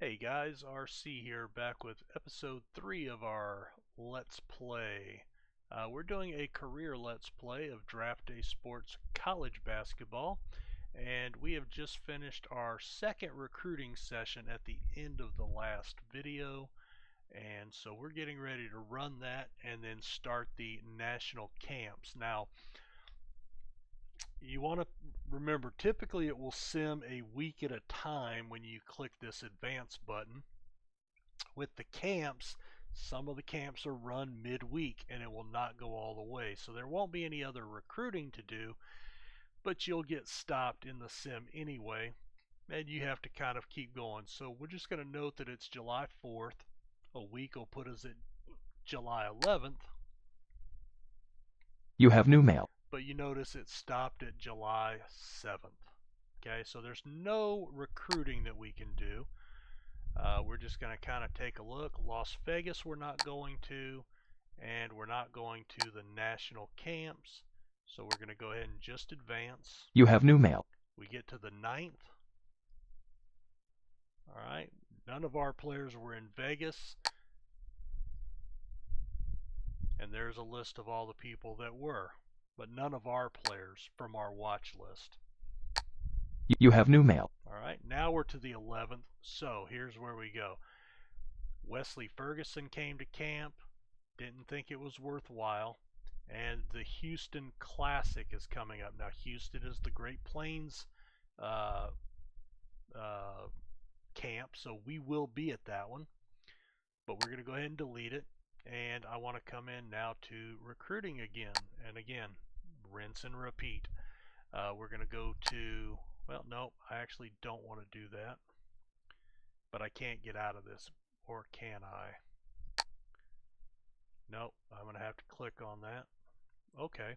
Hey guys, RC here, back with episode 3 of our Let's Play. We're doing a career Let's Play of Draft Day Sports College Basketball, and we have just finished our second recruiting session at the end of the last video, and so we're getting ready to run that and then start the national camps. Now, you want to remember, typically it will sim a week at a time when you click this advance button. With the camps, some of the camps are run midweek and it will not go all the way. So there won't be any other recruiting to do, but you'll get stopped in the sim anyway, and you have to kind of keep going. So we're just going to note that it's July 4th. A week will put us at July 11th. You have new mail. But you notice it stopped at July 7th. Okay, so there's no recruiting that we can do. We're just going to kind of take a look. Las Vegas we're not going to, and we're not going to the national camps. So we're going to go ahead and just advance. You have new mail. We get to the 9th. All right, none of our players were in Vegas. And there's a list of all the people that were, but none of our players from our watch list. You have new mail. All right, now we're to the 11th. So here's where we go. Wesley Ferguson came to camp, didn't think it was worthwhile, and the Houston Classic is coming up. Now, Houston is the Great Plains camp, so we will be at that one, but we're going to go ahead and delete it. And I want to come in now to recruiting again, and again, rinse and repeat. We're going to go to, well, no, I actually don't want to do that, but I can't get out of this, or can I? Nope, I'm going to have to click on that. Okay,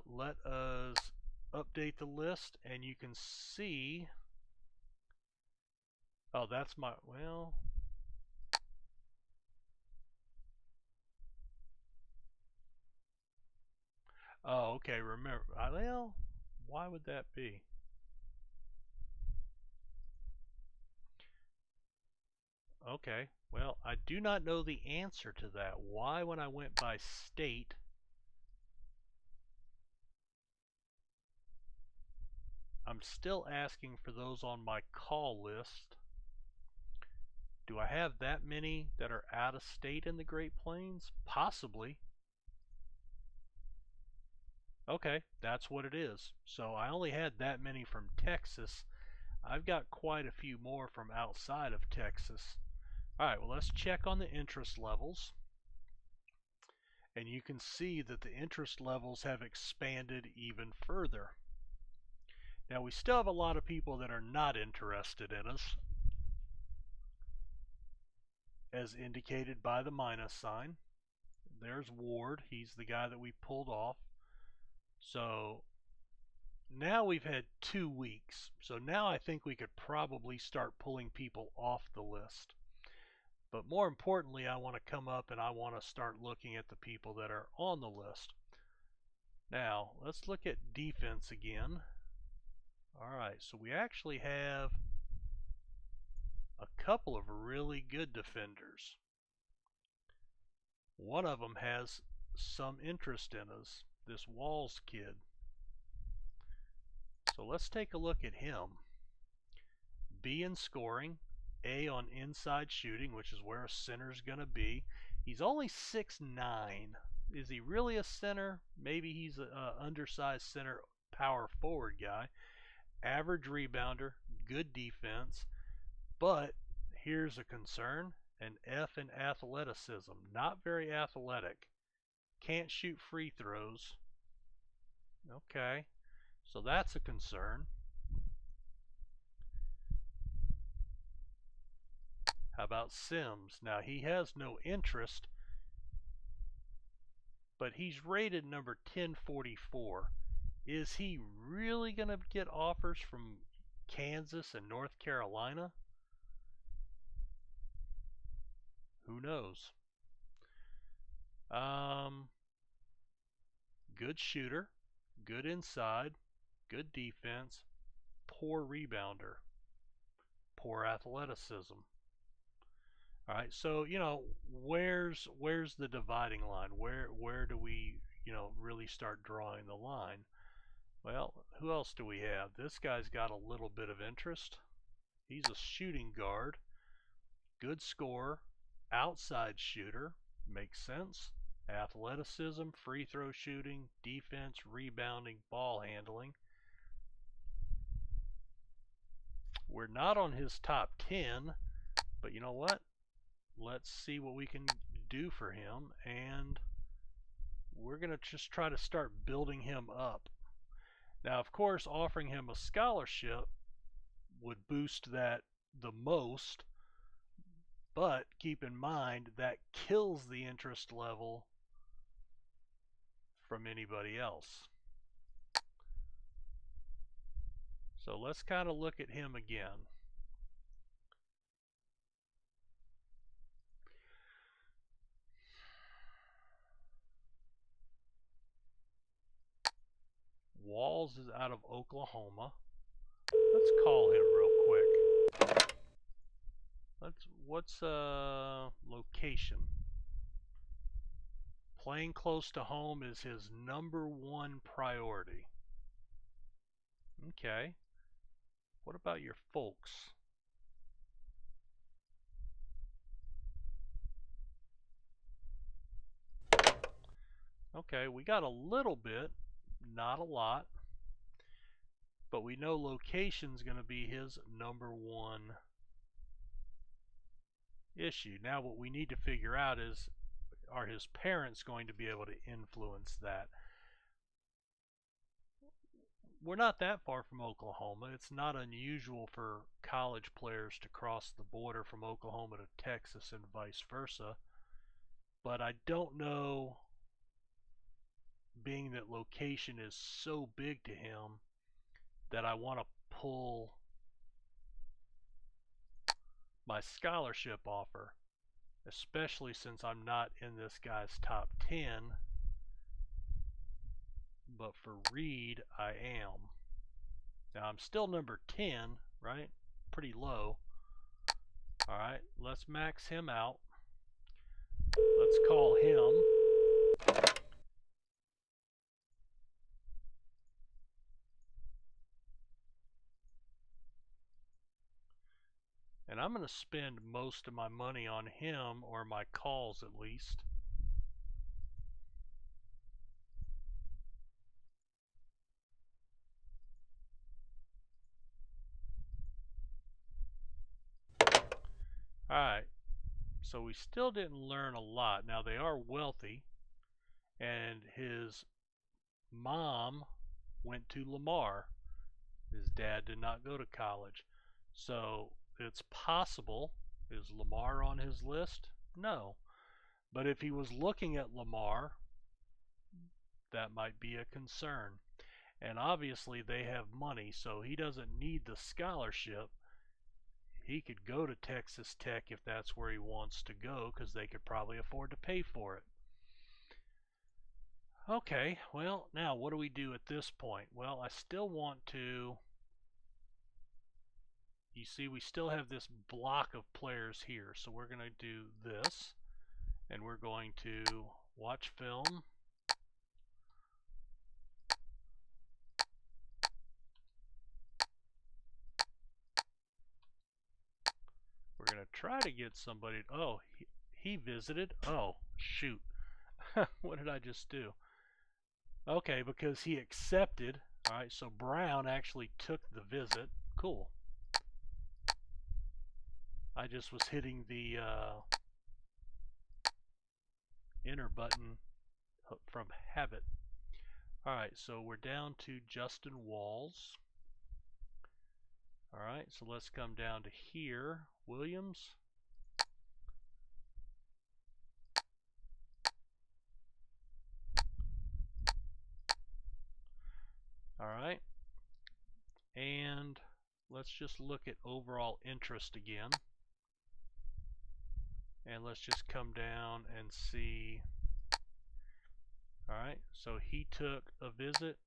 let us update the list, and you can see, oh, that's my, well, oh, okay, remember, well, why would that be? Okay, well, I do not know the answer to that. Why, when I went by state, I'm still asking for those on my call list. Do I have that many that are out of state in the Great Plains? Possibly. Okay, that's what it is. So I only had that many from Texas. I've got quite a few more from outside of Texas. Alright, well, let's check on the interest levels. And you can see that the interest levels have expanded even further. Now, we still have a lot of people that are not interested in us, as indicated by the minus sign. There's Ward. He's the guy that we pulled off. So now we've had 2 weeks. So now I think we could probably start pulling people off the list. But more importantly, I want to come up and I want to start looking at the people that are on the list. Now, let's look at defense again. Alright, so we actually have a couple of really good defenders. One of them has some interest in us, this Walls kid. So let's take a look at him. B in scoring, A on inside shooting, which is where a center's going to be. He's only 6'9". Is he really a center? Maybe he's an undersized center power forward guy. Average rebounder, good defense, but here's a concern, an F in athleticism. Not very athletic. Can't shoot free throws. Okay, so that's a concern. How about Sims? Now, he has no interest, but he's rated number 1044. Is he really going to get offers from Kansas and North Carolina? Who knows? Good shooter, good inside, good defense, poor rebounder. poor athleticism. All right, so where's the dividing line? Where do we really start drawing the line? Well, who else do we have? This guy's got a little bit of interest. He's a shooting guard, good scorer, outside shooter, makes sense. Athleticism, free throw shooting, defense, rebounding, ball handling. We're not on his top 10, but you know what? Let's see what we can do for him, and we're going to just try to start building him up. Now, of course, offering him a scholarship would boost that the most, but keep in mind that kills the interest level from anybody else. So let's kind of look at him again. Walls is out of Oklahoma. Let's call him real quick. What's location? Playing close to home is his #1 priority. Okay. What about your folks? Okay, we got a little bit, not a lot, but we know location's going to be his #1 issue. Now what we need to figure out is, are his parents going to be able to influence that? We're not that far from Oklahoma. It's not unusual for college players to cross the border from Oklahoma to Texas and vice versa. But I don't know, being that location is so big to him, that I want to pull my scholarship offer, especially since I'm not in this guy's top 10. But for Reed, I am. Now I'm still number 10, right? Pretty low. Alright, let's max him out. Let's call him. And I'm going to spend most of my money on him, or my calls at least. Alright, so we still didn't learn a lot. Now they are wealthy, and his mom went to Lamar. His dad did not go to college. So it's possible. Is Lamar on his list? No. But if he was looking at Lamar, that might be a concern. And obviously they have money, so he doesn't need the scholarship. He could go to Texas Tech if that's where he wants to go, because they could probably afford to pay for it. Okay, well, now what do we do at this point? Well, I still want to... You see, we still have this block of players here, so we're going to do this, and we're going to watch film. We're going to try to get somebody... Oh, he visited? Oh, shoot. What did I just do? Okay, because he accepted. Alright, so Brown actually took the visit. Cool. I just was hitting the enter button from habit. Alright, so we're down to Justin Walls. Alright, so let's come down to here. Williams. Alright, and let's just look at overall interest again. And let's just come down and see. Alright, so he took a visit.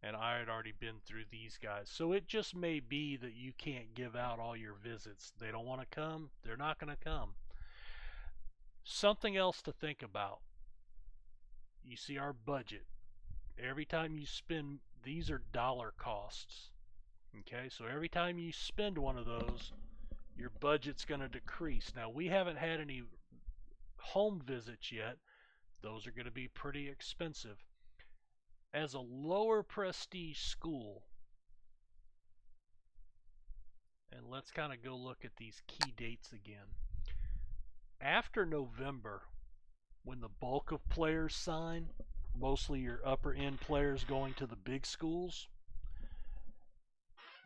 and I had already been through these guys. So it just may be that you can't give out all your visits. They don't want to come, they're not going to come. Something else to think about. You see our budget. Every time you spend, these are dollar costs. Okay, so every time you spend one of those, your budget's going to decrease. Now, we haven't had any home visits yet. Those are going to be pretty expensive. As a lower prestige school, and let's kind of go look at these key dates again. After November, when the bulk of players sign, mostly your upper end players going to the big schools,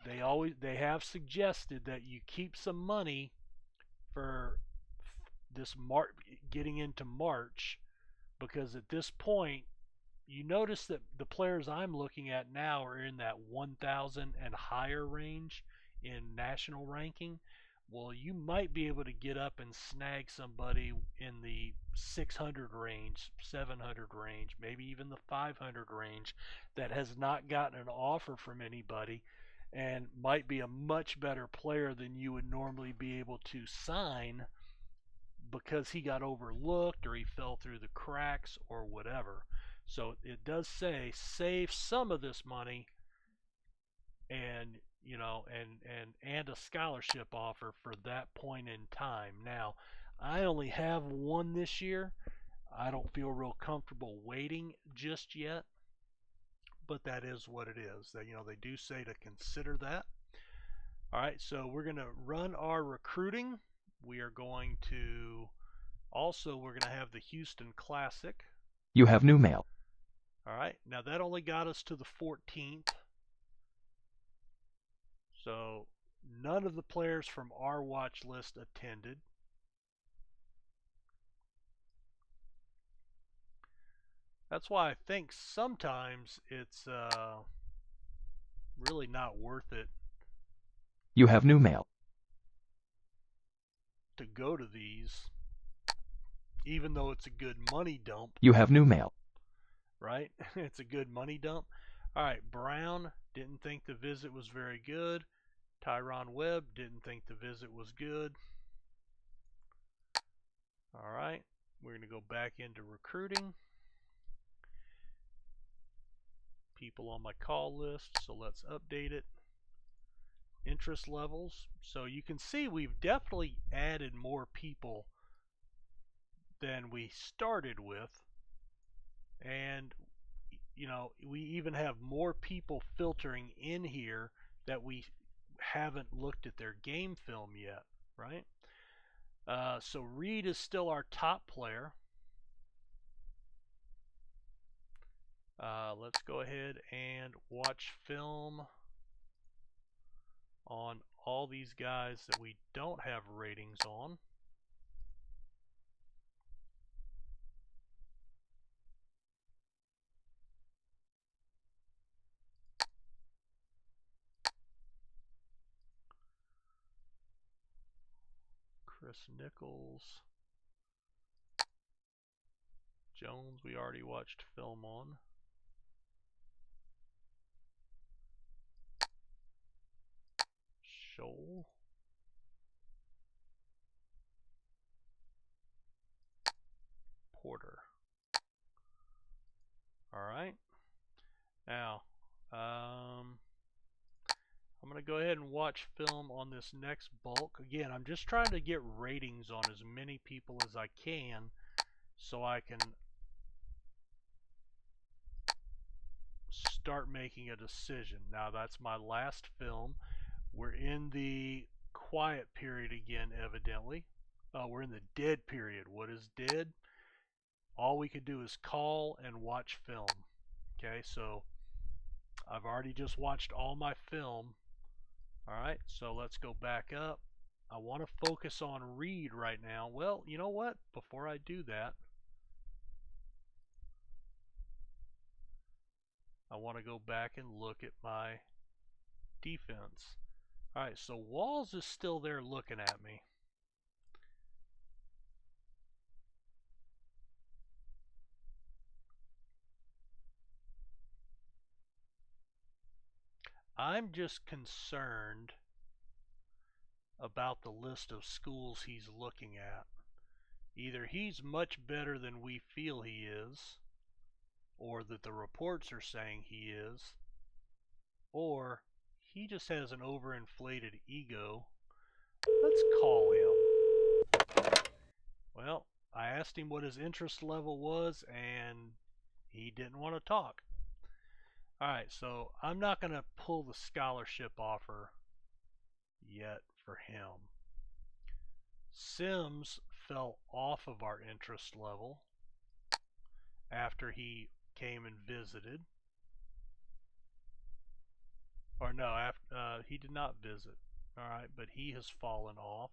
they have suggested that you keep some money for this getting into March, because at this point you notice that the players I'm looking at now are in that 1,000 and higher range in national ranking. Well, you might be able to get up and snag somebody in the 600 range, 700 range, maybe even the 500 range that has not gotten an offer from anybody and might be a much better player than you would normally be able to sign because he got overlooked or he fell through the cracks or whatever. So it does say save some of this money and and a scholarship offer for that point in time. Now, I only have one this year. I don't feel real comfortable waiting just yet, but that is what it is. That they do say to consider that. All right, so we're going to run our recruiting. We are going to we're going to have the Houston Classic. You have new mail. All right, now that only got us to the 14th. So none of the players from our watch list attended. That's why I think sometimes it's really not worth it You have new mail. to go to these, even though it's a good money dump. You have new mail. Right? It's a good money dump. All right, Brown didn't think the visit was very good. Tyron Webb didn't think the visit was good. All right, we're going to go back into recruiting. People on my call list, so let's update it. Interest levels. So you can see we've definitely added more people than we started with. And we even have more people filtering in here that we haven't looked at their game film yet, right? So Reed is still our top player. Let's go ahead and watch film on all these guys that we don't have ratings on. Chris Nichols. Jones, we already watched film on. Scholl. Porter. All right. Now, I'm going to go ahead and watch film on this next bulk. Again, I'm just trying to get ratings on as many people as I can so I can start making a decision. Now, that's my last film. We're in the quiet period again, evidently. We're in the dead period. What is dead? All we can do is call and watch film. Okay, so I've already just watched all my film. Alright, so let's go back up. I want to focus on Reed right now. Well, you know what? Before I do that, I want to go back and look at my defense. Alright, so Walls is still there looking at me. I'm just concerned about the list of schools he's looking at. Either he's much better than we feel he is, or that the reports are saying he is, or he just has an overinflated ego. Let's call him. Well, I asked him what his interest level was, and he didn't want to talk. Alright, so I'm not going to pull the scholarship offer yet for him. Sims fell off of our interest level after he came and visited. Or no, after, he did not visit. Alright, but he has fallen off.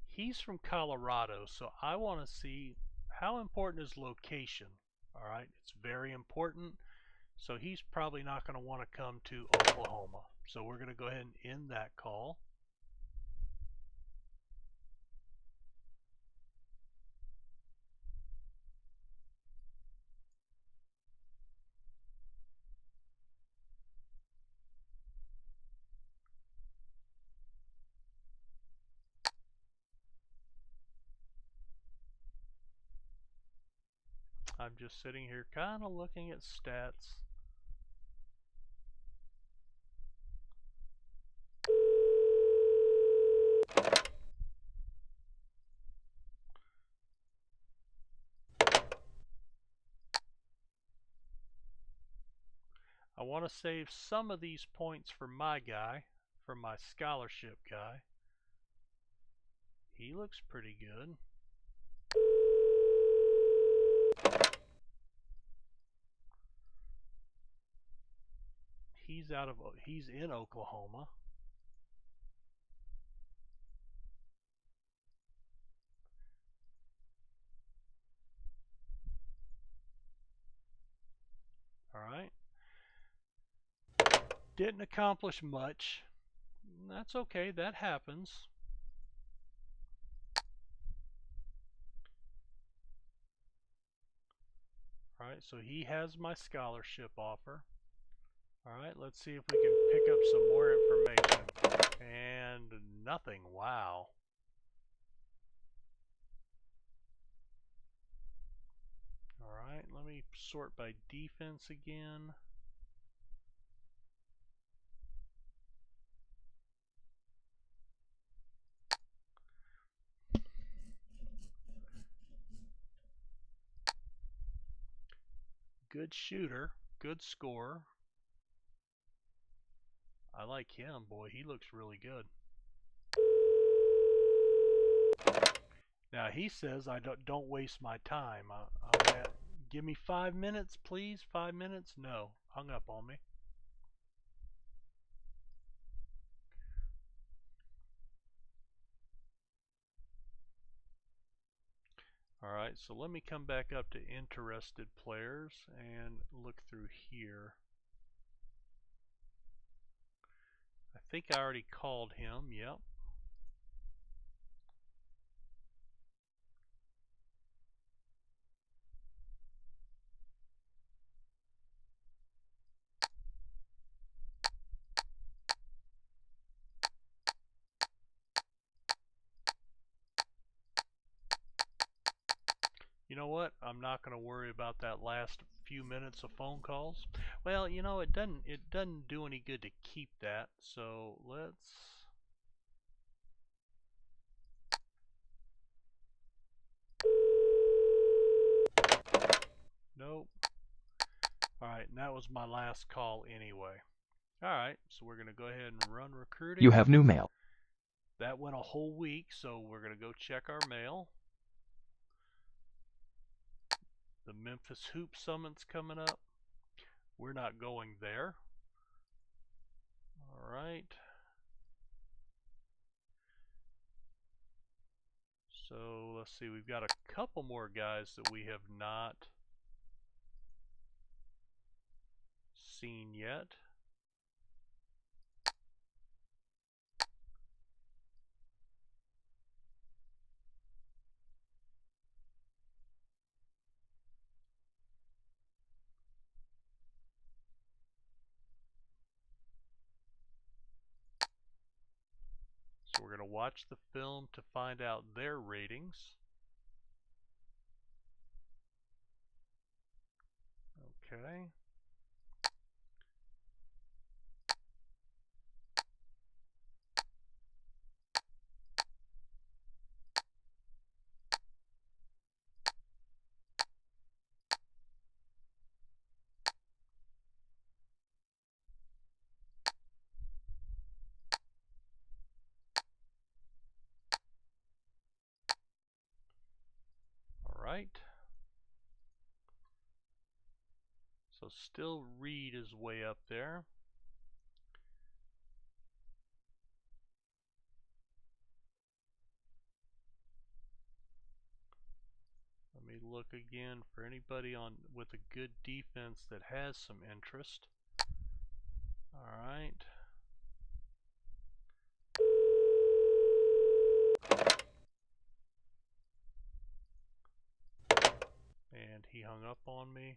He's from Colorado, so I want to see how important is location. Alright, it's very important. So he's probably not going to want to come to Oklahoma. So we're going to go ahead and end that call. I'm just sitting here kind of looking at stats. I want to save some of these points for my guy, for my scholarship guy. He looks pretty good. He's in Oklahoma. All right. Didn't accomplish much. That's okay, that happens. All right, so he has my scholarship offer. All right, let's see if we can pick up some more information. And nothing, wow. All right, let me sort by defense again. Good shooter, good scorer. I like him, boy, he looks really good. Now he says I don't waste my time. Give me 5 minutes, please. 5 minutes? No, hung up on me. All right, so let me come back up to interested players and look through here. I think I already called him. Yep. You know what? I'm not going to worry about that last few minutes of phone calls. Well, you know, it doesn't do any good to keep that. So let's nope. All right, and that was my last call anyway. All right, so we're going to go ahead and run recruiting. You have new mail. That went a whole week, so we're going to go check our mail. The Memphis Hoop Summit's coming up. We're not going there. All right. So let's see, we've got a couple more guys that we have not seen yet. watch the film to find out their ratings. Okay. All right. So still Reed is way up there. Let me look again for anybody on with a good defense that has some interest. All right. And he hung up on me.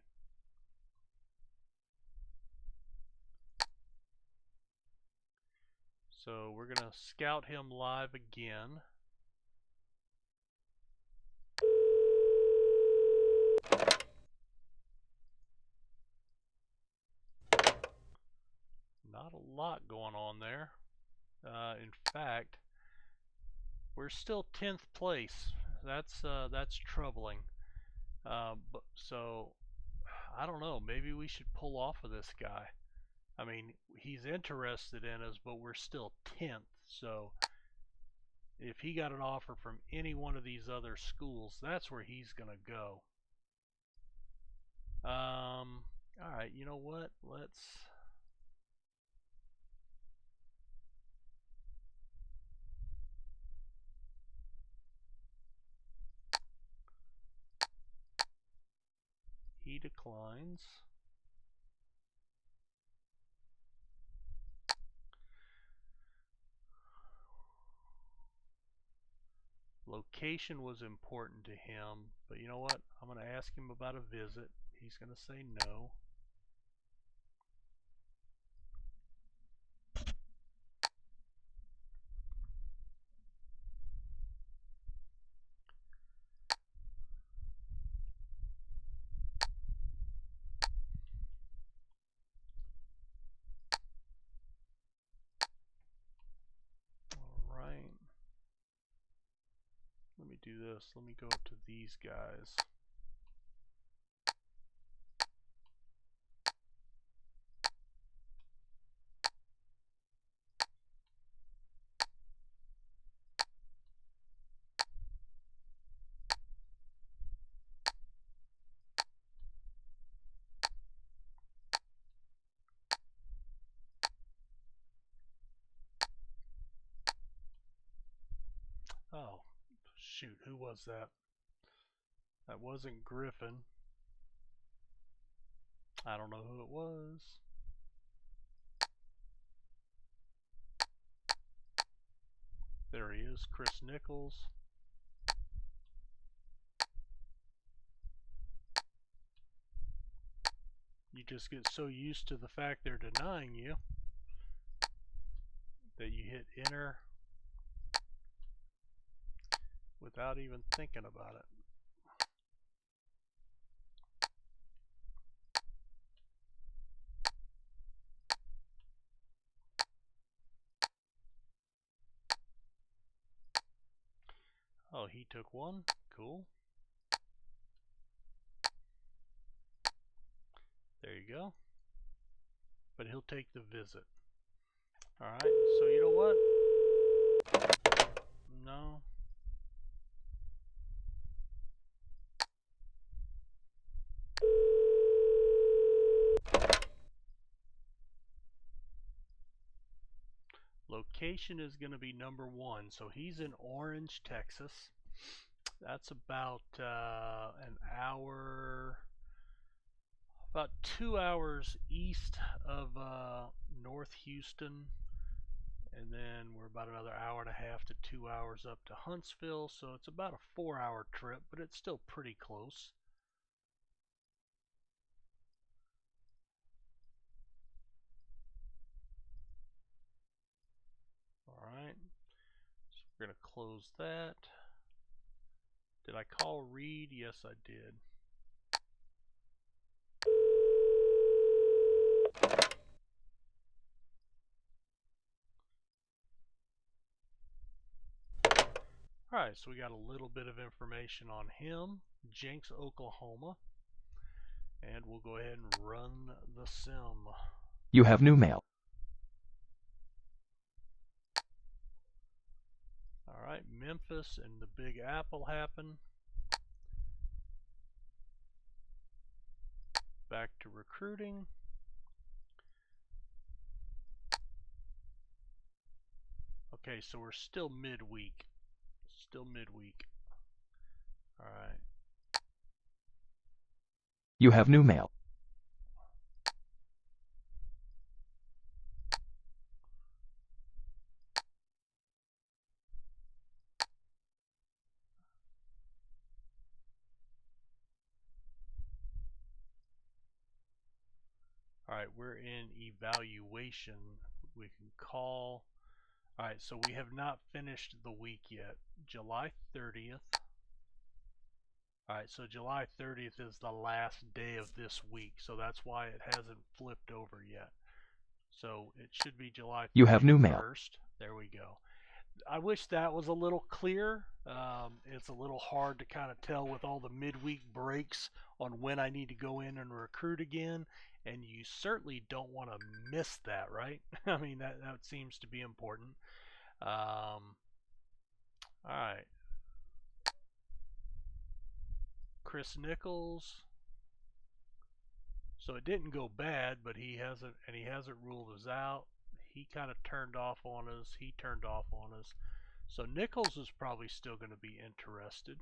So we're going to scout him live again. Not a lot going on there. In fact, we're still 10th place. That's troubling. So I don't know. Maybe we should pull off of this guy. I mean, he's interested in us, but we're still 10th. So if he got an offer from any one of these other schools, that's where he's gonna go. All right. You know what? Let's. He declines. Location was important to him, but you know what? I'm going to ask him about a visit. He's going to say no. All right. Let me do this. Let me go up to these guys. Oh, shoot. Who was that? That wasn't Griffin. I don't know who it was. There he is, Chris Nichols. You just get so used to the fact they're denying you that you hit enter without even thinking about it. Oh, he took one. Cool. There you go. But he'll take the visit. Alright, so you know what? No. Location is going to be number 1. So he's in Orange, Texas. That's about an hour, about 2 hours east of North Houston. And then we're about another hour and a half to 2 hours up to Huntsville. So it's about a 4-hour trip, but it's still pretty close. Alright, so We're going to close that. Did I call Reed? Yes, I did. Alright, so we got a little bit of information on him, Jenks, Oklahoma, and we'll go ahead and run the sim. You have new mail. Alright, Memphis and the Big Apple happen. Back to recruiting. Okay, so we're still midweek. Still midweek. Alright. You have new mail. Alright, we're in evaluation. We can call. Alright, so we have not finished the week yet. July 30th. Alright, so July 30th is the last day of this week, so that's why it hasn't flipped over yet. So it should be July 31st. You have new mail. There we go. I wish that was a little clear. It's a little hard to kind of tell with all the midweek breaks on when I need to go in and recruit again, and you certainly don't want to miss that, right? I mean, that seems to be important. All right. Chris Nichols. So it didn't go bad, but he hasn't ruled us out. He kind of turned off on us. He turned off on us. So Nichols is probably still going to be interested.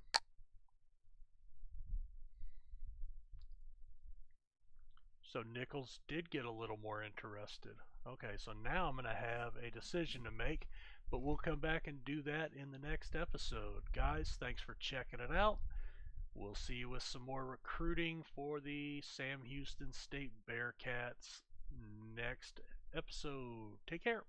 So Nichols did get a little more interested. Okay, so now I'm going to have a decision to make, but we'll come back and do that in the next episode. Guys, thanks for checking it out. We'll see you with some more recruiting for the Sam Houston State Bearcats next episode. Take care.